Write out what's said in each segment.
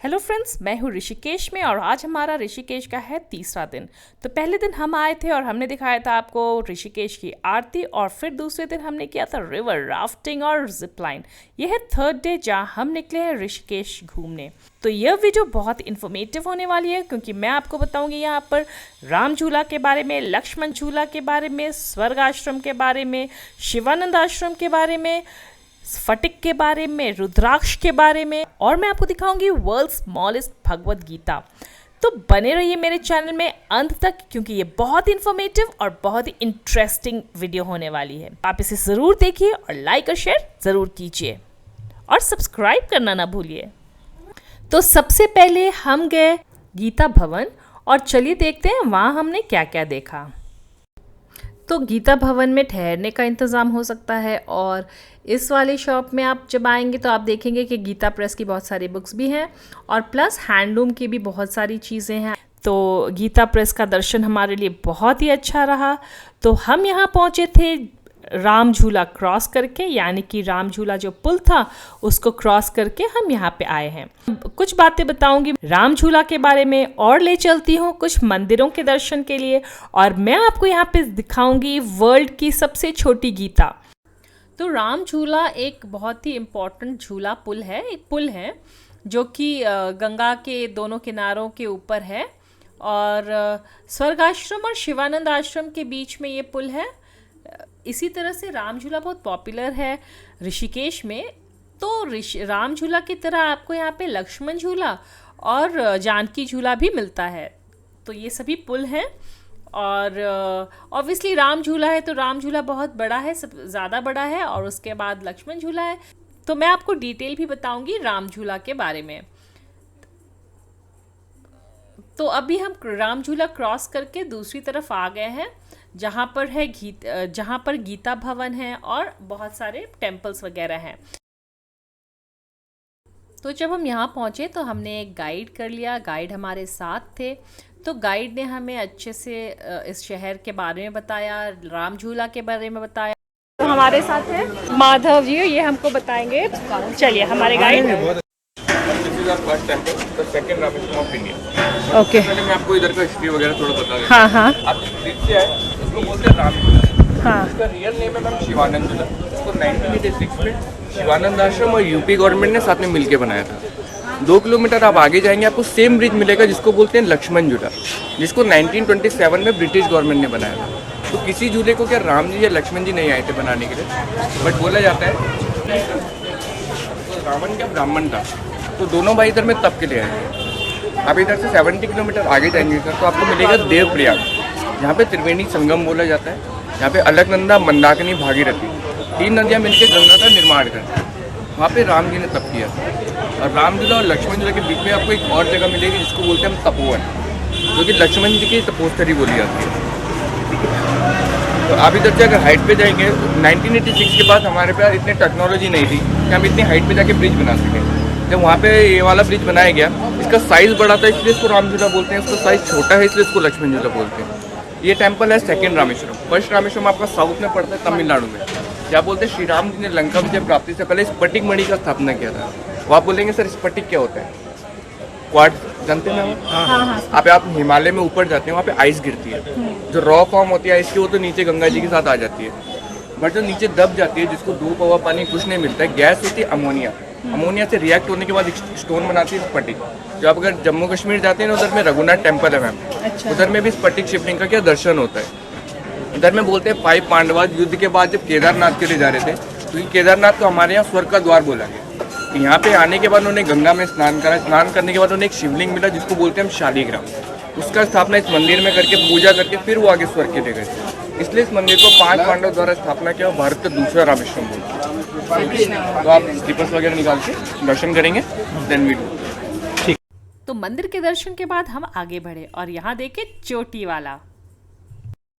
Hello friends, मैं हूँ ऋषिकेश में और आज हमारा ऋषिकेश का है तीसरा दिन। तो पहले दिन हम आए थे और हमने दिखाया था आपको ऋषिकेश की आरती और फिर दूसरे दिन हमने किया था रिवर राफ्टिंग और जिपलाइन। यह है थर्ड डे जहाँ हम निकले हैं ऋषिकेश घूमने। तो यह वीडियो बहुत इन्फॉर्मेटिव होने वाली है क्योंकि मैं आपको बताऊंगी यहाँ पर राम झूला के बारे में, लक्ष्मण झूला के बारे में, स्वर्ग आश्रम के बारे में, शिवानंद आश्रम के बारे में, स्फटिक के बारे में, रुद्राक्ष के बारे में और मैं आपको दिखाऊंगी वर्ल्ड स्मॉलेस्ट भगवत गीता। तो बने रहिए मेरे चैनल में अंत तक क्योंकि ये बहुत इन्फॉर्मेटिव और बहुत ही इंटरेस्टिंग वीडियो होने वाली है। आप इसे ज़रूर देखिए और लाइक और शेयर ज़रूर कीजिए और सब्सक्राइब करना ना भूलिए। तो सबसे पहले हम गए गीता भवन और चलिए देखते हैं वहाँ हमने क्या क्या देखा। तो गीता भवन में ठहरने का इंतज़ाम हो सकता है और इस वाली शॉप में आप जब आएंगे तो आप देखेंगे कि गीता प्रेस की बहुत सारी बुक्स भी हैं और प्लस हैंडलूम की भी बहुत सारी चीज़ें हैं। तो गीता प्रेस का दर्शन हमारे लिए बहुत ही अच्छा रहा। तो हम यहाँ पहुँचे थे राम झूला क्रॉस करके, यानी कि राम झूला जो पुल था उसको क्रॉस करके हम यहाँ पे आए हैं। कुछ बातें बताऊंगी राम झूला के बारे में और ले चलती हूँ कुछ मंदिरों के दर्शन के लिए और मैं आपको यहाँ पे दिखाऊंगी वर्ल्ड की सबसे छोटी गीता। तो राम झूला एक बहुत ही इम्पोर्टेंट झूला पुल है, एक पुल है जो कि गंगा के दोनों किनारों के ऊपर है और स्वर्ग आश्रम और शिवानंद आश्रम के बीच में ये पुल है। इसी तरह से राम झूला बहुत पॉपुलर है ऋषिकेश में। तो राम झूला की तरह आपको यहाँ पे लक्ष्मण झूला और जानकी झूला भी मिलता है। तो ये सभी पुल हैं और ऑब्वियसली राम झूला है तो राम झूला बहुत बड़ा है, सब ज़्यादा बड़ा है और उसके बाद लक्ष्मण झूला है। तो मैं आपको डिटेल भी बताऊंगी राम झूला के बारे में। तो अभी हम राम झूला क्रॉस करके दूसरी तरफ आ गए हैं जहाँ पर गीता भवन है और बहुत सारे टेम्पल्स वगैरह हैं। तो जब हम यहाँ पहुँचे तो हमने एक गाइड कर लिया, गाइड हमारे साथ थे। तो गाइड ने हमें अच्छे से इस शहर के बारे में बताया, राम झूला के बारे में बताया। तो हमारे साथ है माधव जी, ये हमको बताएंगे। चलिए हमारे गाइड। फर्स्ट टेंपल तो second Rameswaram of India. Okay, पहले मैं आपको इधर का हिस्ट्री वगैरह थोड़ा बता देता हाँ हाँ हूँ। आप दिख से आए, इसको बोलते हैं राम झूला। हाँ। इसका रियल नेम है मैम शिवानंद झूला। इसको 1986 में शिवानंद आश्रम और यूपी गवर्नमेंट ने साथ में मिलकर बनाया था। 2 किलोमीटर आप आगे जाएंगे आपको सेम ब्रिज मिलेगा जिसको बोलते हैं लक्ष्मण झूला, जिसको 1927 में ब्रिटिश गवर्नमेंट ने बनाया था। तो किसी झूले को क्या राम जी या लक्ष्मण जी नहीं आए थे बनाने के लिए, बट बोला जाता है तो रावण क्या ब्राह्मण था, तो दोनों भाई इधर में तप के लिए आए। आप इधर से 70 किलोमीटर आगे जाएंगे तो आपको मिलेगा देवप्रयाग, जहाँ पे त्रिवेणी संगम बोला जाता है, जहाँ पे अलकनंदा, मंदाकिनी, भागीरथी 3 नदियाँ मिलकर गंगा का निर्माण करती हैं। वहाँ पे राम जी ने तप किया और राम झूला और लक्ष्मण झूला के बीच में आपको एक और जगह मिलेगी जिसको बोलते हैं हम तपोवन, जो कि लक्ष्मण जी की तपोस्थली बोली जाती है। तो आप इधर से अगर हाइट पे जाएंगे, 1986 के बाद हमारे पास इतनी टेक्नोलॉजी नहीं थी कि हम इतनी हाइट पे जाके ब्रिज बना सकें। जब वहाँ पे ये वाला ब्रिज बनाया गया, इसका साइज़ बड़ा था इसलिए इसको राम झूला बोलते हैं, इसका साइज़ छोटा है इसलिए इसको लक्ष्मण झूला बोलते हैं। ये टेम्पल है सेकंड रामेश्वरम। फर्स्ट रामेश्वरम आपका साउथ में पड़ता है, तमिलनाडु में। क्या बोलते हैं, श्री राम जी ने लंका विजय प्राप्ति से पहले स्फटिक मणि का स्थापना किया था। वो आप बोलेंगे सर स्फटिक क्या होता है? क्वार्ट्ज जानते हैं ना? हाँ। आप हिमालय में ऊपर जाते हैं, वहाँ पे आइस गिरती है, जो रॉ फॉर्म होती है आइस की, वो तो नीचे गंगा जी के साथ आ जाती है। बट जो नीचे दब जाती है, जिसको धूप हवा पानी कुछ नहीं मिलता है, गैस होती है अमोनिया। अमोनिया से रिएक्ट होने के बाद स्टोन बनाती है स्फटिक। जो आप अगर जम्मू कश्मीर जाते हैं ना, उधर में रघुनाथ टेम्पल है मैम। अच्छा। उधर में भी स्फटिक शिवलिंग का क्या दर्शन होता है। उधर में बोलते हैं 5 पांडवाज युद्ध के बाद जब केदारनाथ के लिए जा रहे थे, क्योंकि केदारनाथ को हमारे यहाँ स्वर्ग का द्वार बोला गया। तो यहाँ पे आने के बाद उन्होंने गंगा में स्नान करा। स्नान करने के बाद उन्हें एक शिवलिंग मिला जिसको बोलते हैं हम शालिग्राम। उसका स्थापना इस मंदिर में करके पूजा करके फिर वो आगे स्वर्ग के लिए गए। इसलिए इस मंदिर को 5 पांडव द्वारा स्थापना किया और भारत का दूसरा रामेश्वरम बोलते हैं। तो आप स्लीपर्स वगैरह निकाल के दर्शन करेंगे, देन वी डू। तो मंदिर के दर्शन के बाद हम आगे बढ़े और यहाँ देखे चोटी वाला।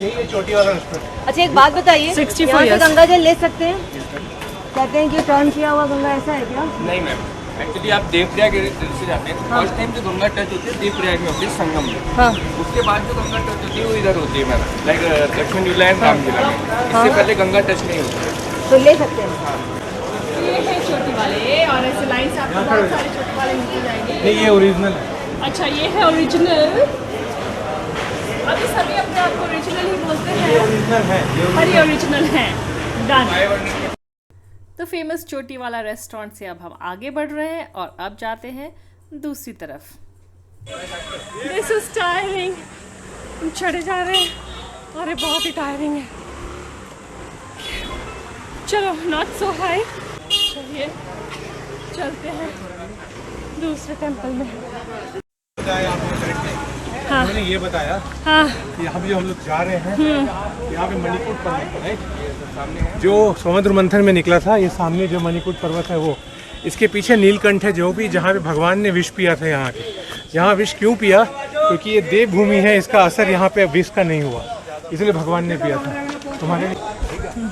ये चोटी वाला। अच्छा एक बात बताइए, 64 यहाँ से years। गंगा जल ले सकते हैं? कहते हैं कि टर्न किया हुआ गंगा, ऐसा है क्या? नहीं मैम, एक्चुअली आप देवप्रयाग से जाते हैं। फर्स्ट टाइम जो गंगा टच होती है देवप्रयाग में होती है, संगम में। हाँ। उसके बाद जो गंगा टच होती है वो इधर होती है मैम, लाइक लक्ष्मण झूला एंड राम झूला में। इससे पहले गंगा टच नहीं होती है। तो ले सकते हैं। ये है छोटी वाले और ऐसे लाइन से आपको बहुत सारे छोटे वाले मिल जाएंगे। नहीं ये ओरिजिनल है। अच्छा, ये है ओरिजिनल। अभी सभी अपने आप को ओरिजिनल ही बोलते हैं, ओरिजिनल है पर ये ओरिजिनल है। डन। तो फेमस चोटी वाला रेस्टोरेंट से अब हम आगे बढ़ रहे हैं और अब जाते हैं दूसरी तरफ। This is tiring. हम चढ़े जा रहे हैं और ये बहुत ही टायरिंग है। चलो, नॉट सो हाई। चलिए चलते हैं दूसरे टेम्पल में। हाँ, मैंने ये बताया हाँ, कि यहाँ पे जो हम लोग जा रहे हैं, यहाँ पे मणिकूट पर्वत है जो समुद्र मंथन में निकला था। ये सामने जो मणिकूट पर्वत है वो, इसके पीछे नीलकंठ है जो भी, जहाँ पे भगवान ने विष पिया था यहाँ के। यहाँ विष क्यों पिया? क्योंकि ये देवभूमि है, इसका असर यहाँ पे विष का नहीं हुआ, इसलिए भगवान ने पिया था। तुम्हारे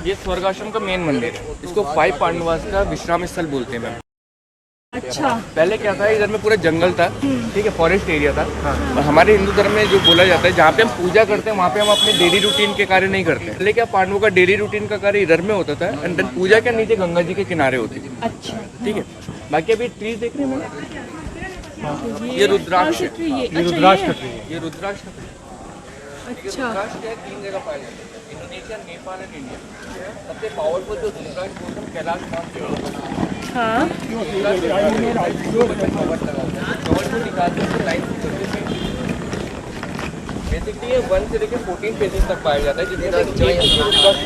ये स्वर्ग आश्रम का मेन मंदिर है, इसको 5 पांडवास का विश्राम स्थल बोलते हैं मैम। अच्छा, पहले क्या था, इधर में पूरा जंगल था, ठीक है, फॉरेस्ट एरिया था। और हमारे हिंदू धर्म में जो बोला जाता है, जहाँ पे हम पूजा करते हैं वहाँ पे हम अपने डेली रूटीन के कार्य नहीं करते। पहले क्या, पांडवों का डेली रूटीन का कार्य इधर में होता था, एंड देन पूजा के नीचे गंगा जी के किनारे होती थी। अच्छा, ठीक है, बाकी अभी ट्रीज देख रहे हैं मैम, ये रुद्राक्ष है, ये रुद्राक्ष का ट्री है। ये रुद्राक्ष का tree है। अच्छा, रुद्राक्ष क्या है, 3 जगह पाया जाता है, इंडोनेशिया, नेपाल एंड इंडिया। सबसे पावरफुल जो रुद्राक्ष बोलते हैं कैलाश मानसरोवर। हाँ, बेसिकली ये 1 से लेकर 14 पेजेस तक पाया जाता है, जिसमें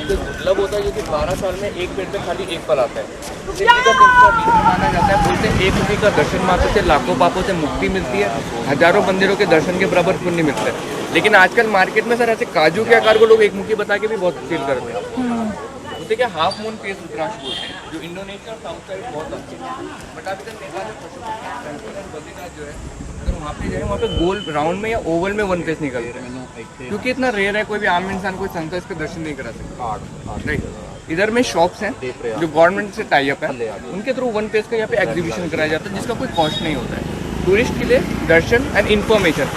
दुर्लभ होता है, जो कि 12 साल में एक पेड़ पे खाली एक फल आता है। इसी का सिलसिला माना जाता है। बोलते हैं एक मुखी का दर्शन मात्र से लाखों पापों से मुक्ति मिलती है, हजारों मंदिरों के दर्शन के बराबर पुण्य मिलता है। लेकिन आजकल मार्केट में सर ऐसे काजू के आकार को लोग एक मुखी बता के भी बहुत फील करते हैं। उसे क्या हाफ मून फेस रुद्राक्ष बोलते हैं, जो इंडोनेशिया और साउथ साइड बहुत अच्छे हैं। बट आप इधर नेपाल में पशुपति बद्रीनाथ जो है, अगर वहाँ पे जाए, वहाँ पे गोल राउंड में या ओवल में 1 फेस निकलते हैं, क्योंकि इतना रेयर है, कोई भी आम इंसान कोई संस्था इसके दर्शन नहीं करा सकता। राइट, इधर में शॉप्स हैं जो गवर्नमेंट से टाई अप है, उनके थ्रू 1 फेस का यहाँ पे एग्जीबिशन कराया जाता है, जिसका कोई कॉस्ट नहीं होता है। टूरिस्ट के लिए दर्शन and information,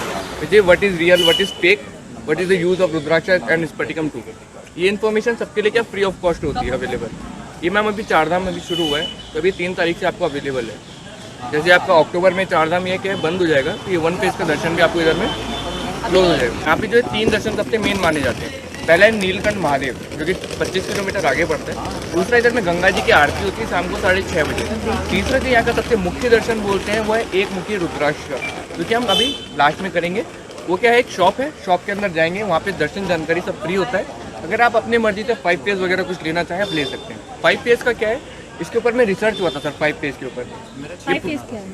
what is real, what is fake, what is the use of rudraksha and स्फटिकम टू, ये इन्फॉर्मेशन सबके लिए क्या फ्री ऑफ कॉस्ट होती है, अवेलेबल। ये मैम अभी 4 धाम अभी शुरू हुआ है, तो अभी 3 तारीख से आपको अवेलेबल है। जैसे आपका अक्टूबर में 4 धाम ये क्या है बंद हो जाएगा, तो ये 1 फेस का दर्शन भी आपको इधर में क्लोज हो जाएगा। यहाँ पे जो है 3 दर्शन सबसे मेन माने जाते हैं। पहला है नीलकंठ महादेव, जो कि 25 किलोमीटर आगे पड़ता है। दूसरा इधर में गंगा जी की आरती होती है शाम को 6:30 बजे। तीसरा जो यहाँ का सबसे मुख्य दर्शन बोलते हैं वो है एक मुखी रुद्राक्ष का, जो कि हम अभी लास्ट में करेंगे। वो क्या है, एक शॉप है, शॉप के अंदर जाएंगे, वहाँ पे दर्शन जानकारी सब फ्री होता है। अगर आप अपनी मर्जी से 5 फेज वगैरह कुछ लेना चाहें आप ले सकते हैं। 5 फेज का क्या है, इसके ऊपर में रिसर्च हुआ था सर, 5 फेज के ऊपर।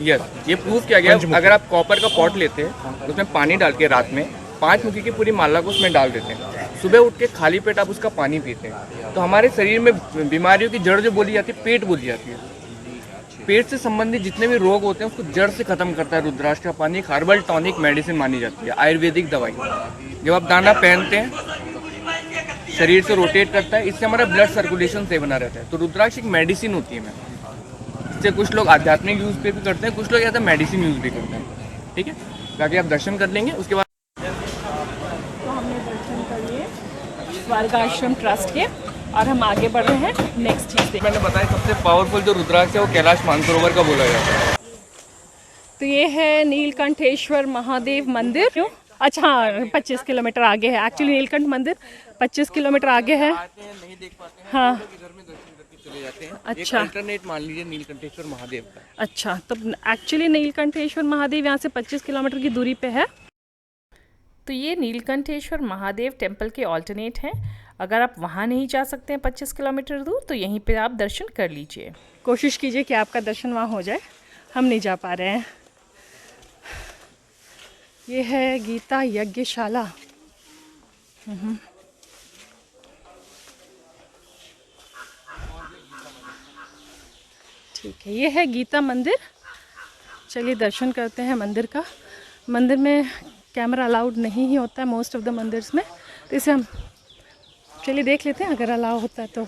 यस, ये प्रूव किया गया। अगर आप कॉपर का पॉट लेते हैं, उसमें पानी डाल के रात में 5 मुखी की पूरी माला को उसमें डाल देते हैं, सुबह उठ के खाली पेट आप उसका पानी पीते हैं, तो हमारे शरीर में बीमारियों की जड़ जो बोली जाती है, पेट बोली जाती है। पेट से संबंधित जितने भी रोग होते हैं उसको जड़ से खत्म करता है रुद्राक्ष का पानी। एक हर्बल टॉनिक मेडिसिन मानी जाती है, आयुर्वेदिक दवाई। जब आप दाना पहनते हैं, शरीर से रोटेट करता है, इससे हमारा ब्लड सर्कुलेशन सही बना रहता है। तो रुद्राक्ष एक मेडिसिन होती है मैम। इससे कुछ लोग आध्यात्मिक यूज पे भी करते हैं, कुछ लोग ऐसा मेडिसिन यूज भी करते हैं। ठीक है, बाकी आप दर्शन कर लेंगे उसके बाद। तो हमने दर्शन कर लिए स्वर्ग आश्रम ट्रस्ट के और हम आगे बढ़ रहे हैं नेक्स्ट चीज देखने। मैंने बताया सबसे पावरफुल जो रुद्राक्ष है वो कैलाश मानसरोवर का बोला जाता है। तो ये है नीलकंठेश्वर महादेव मंदिर। क्यों? अच्छा, हाँ, 25 किलोमीटर आगे है। एक्चुअली नीलकंठ मंदिर 25 किलोमीटर आगे है। नहीं देख पाते हैं, हाँ, इधर में दर्शन करके चले जाते हैं। अच्छा। एक अल्टरनेट मान लीजिए नीलकंठेश्वर महादेव का। अच्छा, तो एक्चुअली नीलकंठेश्वर महादेव यहाँ से 25 किलोमीटर की दूरी पे है। तो ये नीलकंठेश्वर महादेव टेम्पल के ऑल्टरनेट हैं। अगर आप वहाँ नहीं जा सकते हैं 25 किलोमीटर दूर, तो यहीं पे आप दर्शन कर लीजिए। कोशिश कीजिए कि आपका दर्शन वहाँ हो जाए, हम नहीं जा पा रहे हैं। ये है गीता यज्ञशाला। ठीक है, ये है गीता मंदिर। चलिए दर्शन करते हैं मंदिर का। मंदिर में कैमरा अलाउड नहीं ही होता है मोस्ट ऑफ द मंदिर्स में, तो इसे हम चलिए देख लेते हैं अगर अलाउ होता है तो।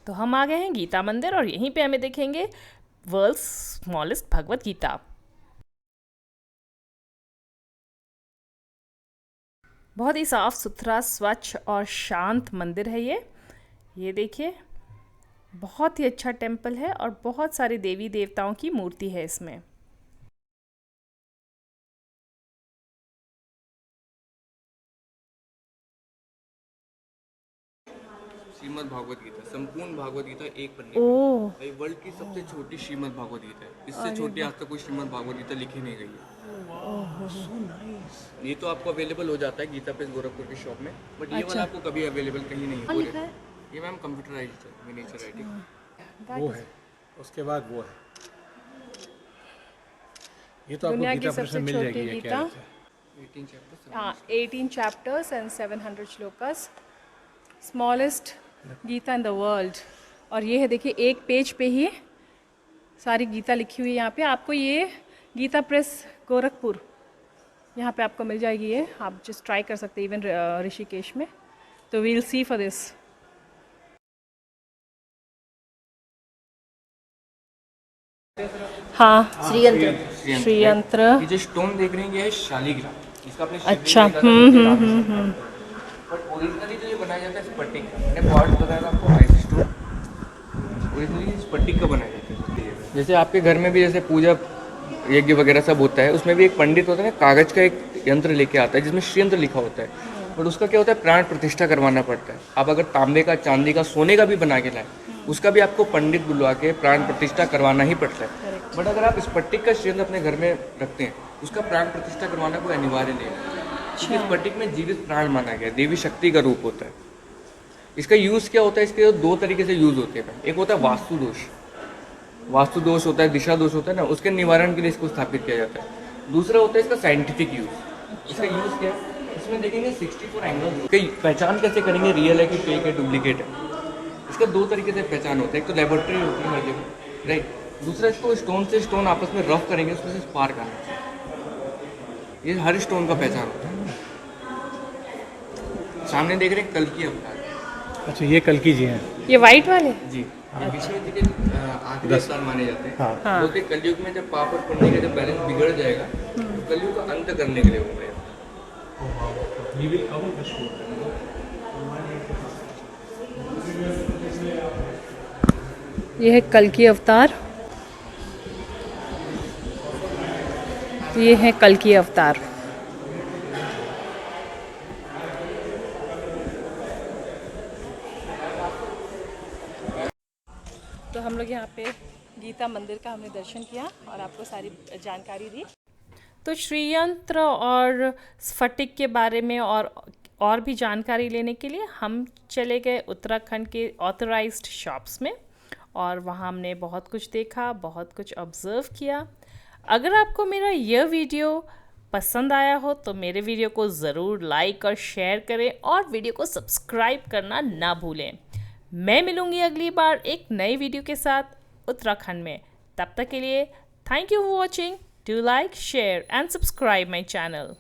तो हम आ गए हैं गीता मंदिर और यहीं पे हमें देखेंगे वर्ल्ड्स स्मॉलेस्ट भगवत गीता। बहुत ही साफ सुथरा, स्वच्छ और शांत मंदिर है ये देखिए। बहुत ही अच्छा टेम्पल है और बहुत सारे देवी देवताओं की मूर्ति है इसमें। श्रीमद् भागवत गीता, संपूर्ण भागवत गीता एक पन्ने ओह, पे। ये वर्ल्ड की सबसे छोटी श्रीमद् भागवत गीता है। इससे छोटी आज तक कोई श्रीमद् भागवत गीता लिखी नहीं गई है। ये तो आपको अवेलेबल हो जाता है गीता प्रेस गोरखपुर की शॉप में, बट ये वाला आपको कभी अवेलेबल कहीं नहीं है। ये मैम कंप्यूटराइज्ड है, मिनिएचर राइटिंग। वो है, उसके बाद वो है। ये तो आपको दुनिया की गीता प्रेस में सबसे मिल जाएगी। छोटी ये क्या गीता। है? 18 चैप्टर्स। हाँ, 18 chapters and 700 shlokas, smallest Gita in the world. और ये है, देखिए, एक पेज पे ही सारी गीता लिखी हुई है। यहाँ पे आपको ये गीता प्रेस गोरखपुर, यहाँ पे आपको मिल जाएगी। ये आप जस्ट ट्राई कर सकते हैं, इवन ऋषिकेश में। तो वील सी फॉर दिस। हाँ, श्रीयंत्र। ये जो स्टोन देख रहे हैं ये है शालिग्राम। इसका अपने अच्छा, बट ओरिजिनली जो ये बनाया जाता है स्फटिक का। मैंने पार्ट बताया था आपको, आइस स्टोन ओरिजिनली स्फटिक का बनाया जाता है। जैसे आपके घर में भी जैसे पूजा यज्ञ वगैरह सब होता है, उसमें भी एक पंडित होता है ना, कागज का एक यंत्र लेके आता है जिसमें श्रीयंत्र लिखा होता है। बट उसका क्या होता है, प्राण प्रतिष्ठा करवाना पड़ता है। आप अगर तांबे का, चांदी का, सोने का भी बना के लाए, उसका भी आपको पंडित बुलवा के प्राण प्रतिष्ठा करवाना ही पड़ता है। बट अगर आप स्फटिक का श्रीयंत्र अपने घर में रखते हैं, उसका प्राण प्रतिष्ठा करवाना कोई अनिवार्य नहीं है, क्योंकि स्फटिक में जीवित प्राण माना गया, देवी शक्ति का रूप होता है। इसका यूज़ क्या होता है, इसके दो तरीके से यूज़ होते हैं। एक होता है वास्तु दोष, वास्तु दोष होता है, दिशा दोष होता है ना, उसके निवारण के लिए इसको स्थापित किया जाता है। दूसरा होता है इसका साइंटिफिक यूज़। इसका यूज़ क्या है, इसमें देखेंगे 64 एंगल। इसकी पहचान कैसे करेंगे रियल है कि फेक है, डुप्लीकेट है। इसका दो तरीके से पहचान होता है। एक तो लेबोरेटरी होती है हर जगह, राइट। दूसरा, इसको स्टोन से स्टोन आपस में रफ करेंगे, उसमें से स्पार्क आना चाहिए। ये हर स्टोन का पहचान होता है। सामने देख रहे हैं कल्कि अवतार। अच्छा, ये कल्कि जी हैं। ये वाइट वाले। जी, पीछे में देखिए आखिरी अवतार माने जाते हैं। हाँ। बोलते कलयुग में जब पाप और पुण्य का जब बैलेंस बिगड़ जाएगा, तो कलयुग का अंत करने के लिए हो गया। ये है कल्कि अवतार। ये है कल्कि अवतार। तो हम लोग यहाँ पे गीता मंदिर का हमने दर्शन किया और आपको सारी जानकारी दी। तो श्रीयंत्र और स्फटिक के बारे में और भी जानकारी लेने के लिए हम चले गए उत्तराखंड के ऑथराइज्ड शॉप्स में, और वहाँ हमने बहुत कुछ देखा, बहुत कुछ ऑब्ज़र्व किया। अगर आपको मेरा यह वीडियो पसंद आया हो तो मेरे वीडियो को ज़रूर लाइक और शेयर करें और वीडियो को सब्सक्राइब करना ना भूलें। मैं मिलूँगी अगली बार एक नई वीडियो के साथ उत्तराखंड में। तब तक के लिए thank you for watching. Do like, share and subscribe my channel.